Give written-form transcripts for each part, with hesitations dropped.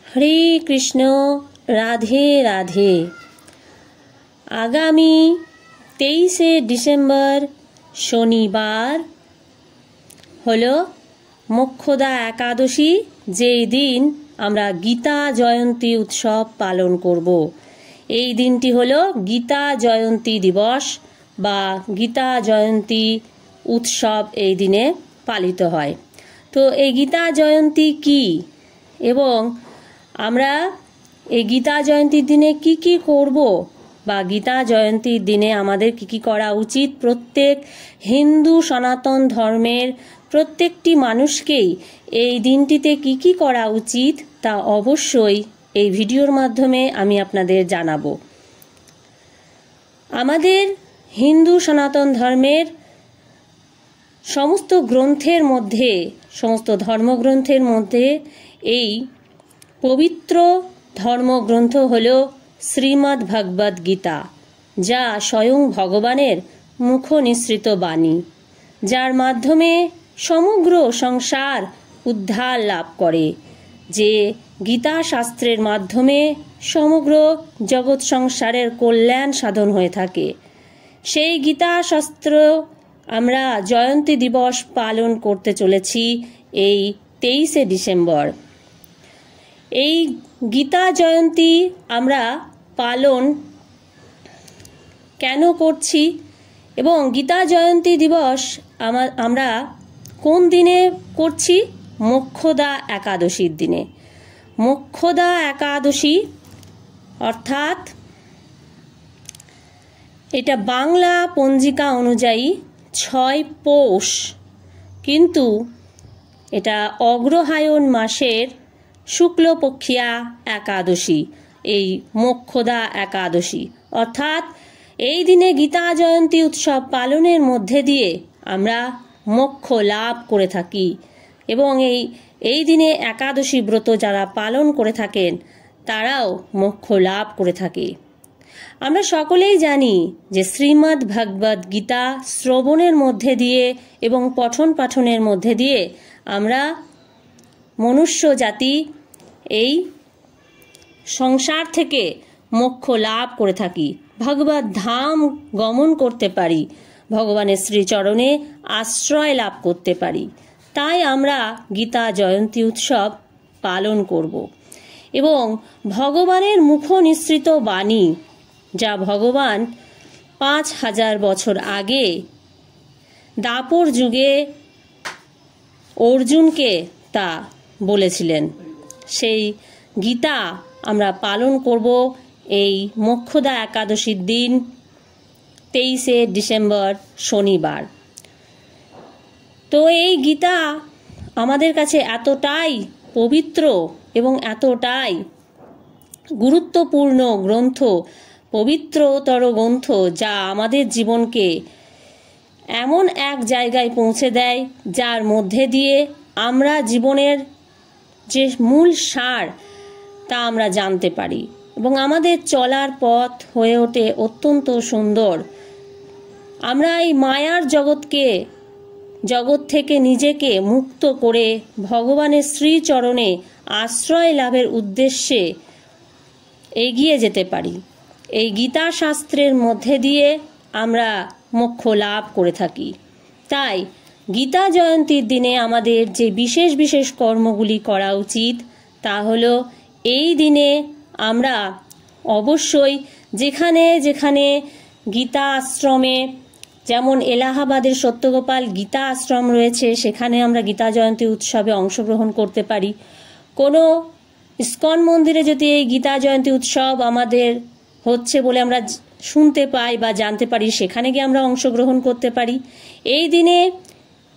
হরে কৃষ্ণ, রাধে রাধে। আগামী 23শে ডিসেম্বর শনিবার হলো মোক্ষদা একাদশী, যেই দিন আমরা গীতা জয়ন্তী উৎসব পালন করব। এই দিনটি হলো গীতা জয়ন্তী দিবস বা গীতা জয়ন্তী উৎসব এই দিনে পালিত হয়। তো এই গীতা জয়ন্তী কি এবং আমরা এই গীতা জয়ন্তীর দিনে কি কি করব বা গীতা জয়ন্তীর দিনে আমাদের কি কি করা উচিত, প্রত্যেক হিন্দু সনাতন ধর্মের প্রত্যেকটি মানুষকেই এই দিনটিতে কি কি করা উচিত তা অবশ্যই এই ভিডিওর মাধ্যমে আমি আপনাদের জানাবো। আমাদের হিন্দু সনাতন ধর্মের সমস্ত গ্রন্থের মধ্যে, সমস্ত ধর্মগ্রন্থের মধ্যে এই পবিত্র ধর্মগ্রন্থ হল শ্রীমদ্ ভগবদ গীতা, যা স্বয়ং ভগবানের মুখ নিঃসৃত বাণী, যার মাধ্যমে সমগ্র সংসার উদ্ধার লাভ করে। যে গীতা শাস্ত্রের মাধ্যমে সমগ্র জগৎ সংসারের কল্যাণ সাধন হয়ে থাকে। সেই গীতা শাস্ত্র আমরা জয়ন্তী দিবস পালন করতে চলেছি এই 23শে ডিসেম্বর। এই গীতা জয়ন্তী আমরা পালন কেন করছি এবং গীতা জয়ন্তী দিবস আমরা কোন দিনে করছি? মোক্ষদা একাদশীর দিনে। মোক্ষদা একাদশী অর্থাৎ এটা বাংলা পঞ্জিকা অনুযায়ী 6 পৌষ, কিন্তু এটা অগ্রহায়ণ মাসের শুক্লপক্ষিয়া একাদশী, এই মোক্ষদা একাদশী। অর্থাৎ এই দিনে গীতা জয়ন্তী উৎসব পালনের মধ্যে দিয়ে আমরা মোক্ষ লাভ করে থাকি এবং এই দিনে একাদশী ব্রত যারা পালন করে থাকেন তারাও মোক্ষ লাভ করে থাকে। আমরা সকলেই জানি যে শ্রীমদ্ ভগবদ গীতা শ্রবণের মধ্যে দিয়ে এবং পঠন পাঠনের মধ্যে দিয়ে আমরা মনুষ্য জাতি এই সংসার থেকে মোক্ষ লাভ করে থাকি, ভগবত ধাম গমন করতে পারি, ভগবানের শ্রীচরণে আশ্রয় লাভ করতে পারি। তাই আমরা গীতা জয়ন্তী উৎসব পালন করব এবং ভগবানের মুখ নিঃসৃত বাণী, যা ভগবান 5000 বছর আগে দাপর যুগে অর্জুনকে তা বলেছিলেন, সেই গীতা আমরা পালন করব এই মোক্ষদা একাদশীর দিন 23শে ডিসেম্বর শনিবার। তো এই গীতা আমাদের কাছে এতটাই পবিত্র এবং এতটাই গুরুত্বপূর্ণ গ্রন্থ, পবিত্রতর গ্রন্থ, যা আমাদের জীবনকে এমন এক জায়গায় পৌঁছে দেয় যার মধ্যে দিয়ে আমরা জীবনের যে মূল সার তা আমরা জানতে পারি এবং আমাদের চলার পথ হয়ে ওঠে অত্যন্ত সুন্দর। আমরা এই মায়ার জগৎ থেকে নিজেকে মুক্ত করে ভগবানের শ্রীচরণে আশ্রয় লাভের উদ্দেশ্যে এগিয়ে যেতে পারি। এই গীতা শাস্ত্রের মধ্যে দিয়ে আমরা মোক্ষ লাভ করে থাকি। তাই গীতা জয়ন্তীর দিনে আমাদের যে বিশেষ বিশেষ কর্মগুলি করা উচিত তা হলো, এই দিনে আমরা অবশ্যই যেখানে যেখানে গীতা আশ্রমে, যেমন এলাহাবাদের সত্যগোপাল গীতা আশ্রম রয়েছে, সেখানে আমরা গীতা জয়ন্তী উৎসবে অংশগ্রহণ করতে পারি। কোনো ইস্কন মন্দিরে যদি এই গীতা জয়ন্তী উৎসব আমাদের হচ্ছে বলে আমরা শুনতে পাই বা জানতে পারি, সেখানে গিয়ে আমরা অংশগ্রহণ করতে পারি। এই দিনে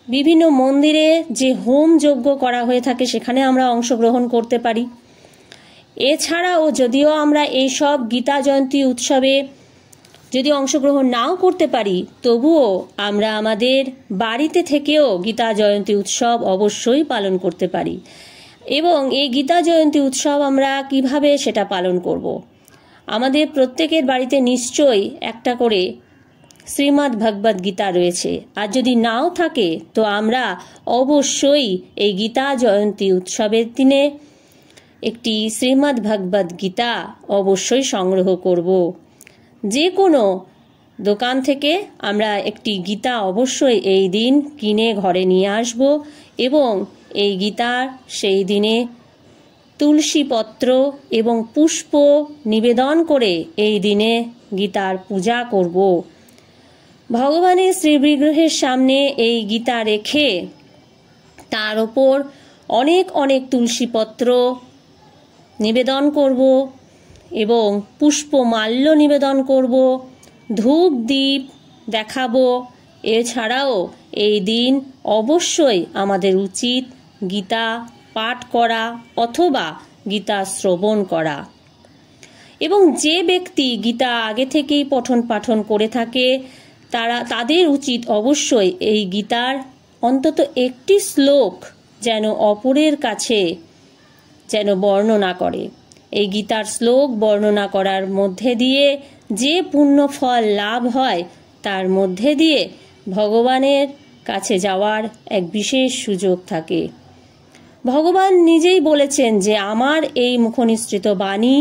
বিভিন্ন মন্দিরে যে হোম যজ্ঞ করা হয়ে থাকে সেখানে আমরা অংশগ্রহণ করতে পারি। এছাড়াও যদিও আমরা এইসব গীতা জয়ন্তী উৎসবে যদি অংশগ্রহণ নাও করতে পারি, তবুও আমরা আমাদের বাড়িতে থেকেও গীতা জয়ন্তী উৎসব অবশ্যই পালন করতে পারি। এবং এই গীতা জয়ন্তী উৎসব আমরা কিভাবে সেটা পালন করব? আমাদের প্রত্যেকের বাড়িতে নিশ্চয়ই একটা করে শ্রীমদ্ ভগবদ গীতা রয়েছে, আর যদি নাও থাকে তো আমরা অবশ্যই এই গীতা জয়ন্তী উৎসবের দিনে একটি শ্রীমদ্ ভগবদ গীতা অবশ্যই সংগ্রহ করব। যে কোনো দোকান থেকে আমরা একটি গীতা অবশ্যই এই দিন কিনে ঘরে নিয়ে আসব এবং এই গীতার সেই দিনে তুলসী পত্র এবং পুষ্প নিবেদন করে এই দিনে গীতার পূজা করব। ভগবানের শ্রীবিগ্রহের সামনে এই গীতা রেখে তার ওপর অনেক অনেক তুলসী পত্র নিবেদন করব এবং পুষ্পমাল্য নিবেদন করব, ধূপ দ্বীপ দেখাবো। এছাড়াও এই দিন অবশ্যই আমাদের উচিত গীতা পাঠ করা অথবা গীতা শ্রবণ করা। এবং যে ব্যক্তি গীতা আগে থেকেই পঠন পাঠন করে থাকে তাদের উচিত অবশ্যই এই গীতার অন্তত একটি শ্লোক যেন অপরের কাছে যেন বর্ণনা করে। এই গীতার শ্লোক বর্ণনা করার মধ্যে দিয়ে যে পুণ্য ফল লাভ হয় তার মধ্যে দিয়ে ভগবানের কাছে যাওয়ার এক বিশেষ সুযোগ থাকে। ভগবান নিজেই বলেছেন যে আমার এই মুখনিসৃত বাণী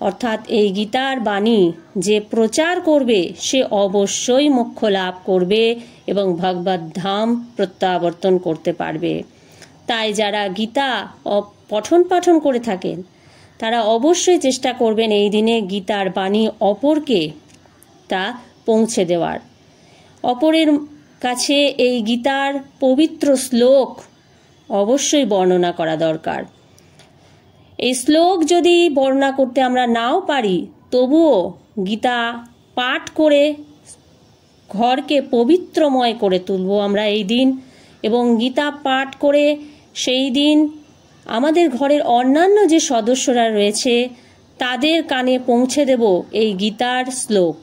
অর্থাৎ এই গীতার বাণী যে প্রচার করবে সে অবশ্যই মোক্ষ লাভ করবে এবং ভগবত ধাম প্রত্যাবর্তন করতে পারবে। তাই যারা গীতা পঠন পাঠন করে থাকেন তারা অবশ্যই চেষ্টা করবেন এই দিনে গীতার বাণী অপরকে তা পৌঁছে দেওয়ার। অপরের কাছে এই গীতার পবিত্র শ্লোক অবশ্যই বর্ণনা করা দরকার। এই শ্লোক যদি বর্ণনা করতে আমরা নাও পারি তবুও গীতা পাঠ করে ঘরকে পবিত্রময় করে তুলব আমরা এই দিন। এবং গীতা পাঠ করে সেই দিন আমাদের ঘরের অন্যান্য যে সদস্যরা রয়েছে তাদের কানে পৌঁছে দেব এই গীতার শ্লোক।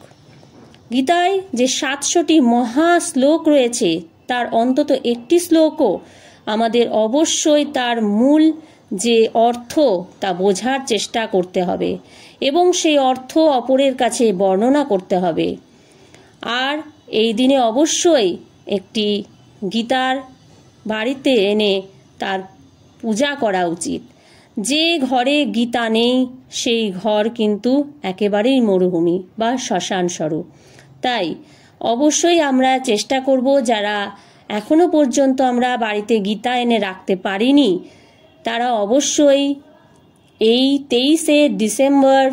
গীতায় যে 700টি মহা শ্লোক রয়েছে তার অন্তত একটি শ্লোকও আমাদের অবশ্যই তার মূল যে অর্থ তা বোঝার চেষ্টা করতে হবে এবং সেই অর্থ অপরের কাছে বর্ণনা করতে হবে। আর এই দিনে অবশ্যই একটি গীতার বাড়িতে এনে তার পূজা করা উচিত। যে ঘরে গীতা নেই সেই ঘর কিন্তু একেবারেই মরুভূমি বা শ্মশান স্বরূপ। তাই অবশ্যই আমরা চেষ্টা করব যারা এখনো পর্যন্ত আমরা বাড়িতে গীতা এনে রাখতে পারিনি তারা অবশ্যই এই 23শে ডিসেম্বর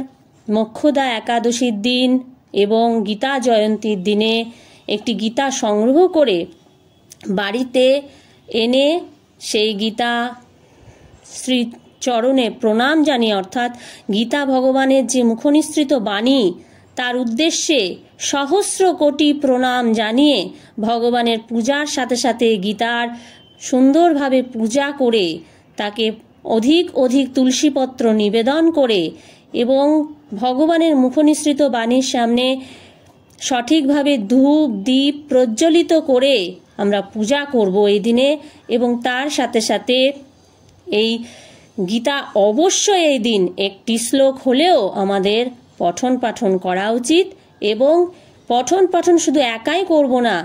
মোক্ষদা একাদশীর দিন এবং গীতা জয়ন্তীর দিনে একটি গীতা সংগ্রহ করে বাড়িতে এনে সেই গীতা শ্রী চরণে প্রণাম জানিয়ে অর্থাৎ গীতা ভগবানের যে মুখনিসৃত বাণী তার উদ্দেশ্যে সহস্র কোটি প্রণাম জানিয়ে ভগবানের পূজার সাথে সাথে গীতার সুন্দরভাবে পূজা করে তাকে অধিক অধিক তুলসীপত্র নিবেদন করে এবং ভগবানের মুখনিসৃত বাণীর সামনে সঠিকভাবে ধূপ দ্বীপ প্রজ্বলিত করে আমরা পূজা করব এই দিনে। এবং তার সাথে সাথে এই গীতা অবশ্যই এই দিন একটি শ্লোক হলেও আমাদের পঠন পাঠন করা উচিত। এবং পঠন পাঠন শুধু একাই করব না,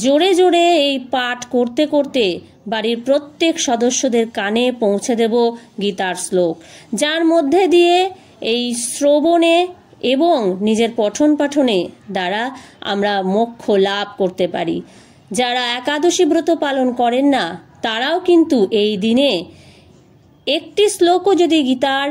জোরে জোরে এই পাঠ করতে করতে বাড়ির প্রত্যেক সদস্যদের কানে পৌঁছে দেব গীতার শ্লোক, যার মধ্যে দিয়ে এই শ্রবণে এবং নিজের পঠন পাঠনে দ্বারা আমরা মোক্ষ লাভ করতে পারি। যারা একাদশী ব্রত পালন করেন না তারাও কিন্তু এই দিনে একটি শ্লোকও যদি গীতার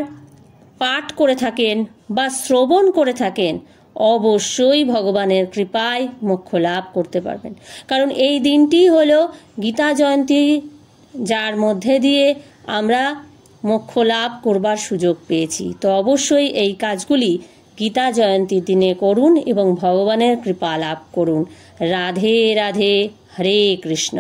পাঠ করে থাকেন বা শ্রবণ করে থাকেন অবশ্যই ভগবানের কৃপায় মোক্ষ লাভ করতে পারবেন। কারণ এই দিনটি হলো গীতা জয়ন্তী, যার মধ্যে দিয়ে আমরা মোক্ষ লাভ করবার সুযোগ পেয়েছি। তো অবশ্যই এই কাজগুলি গীতা জয়ন্তীর দিনে করুন এবং ভগবানের কৃপা লাভ করুন। রাধে রাধে, হরে কৃষ্ণ।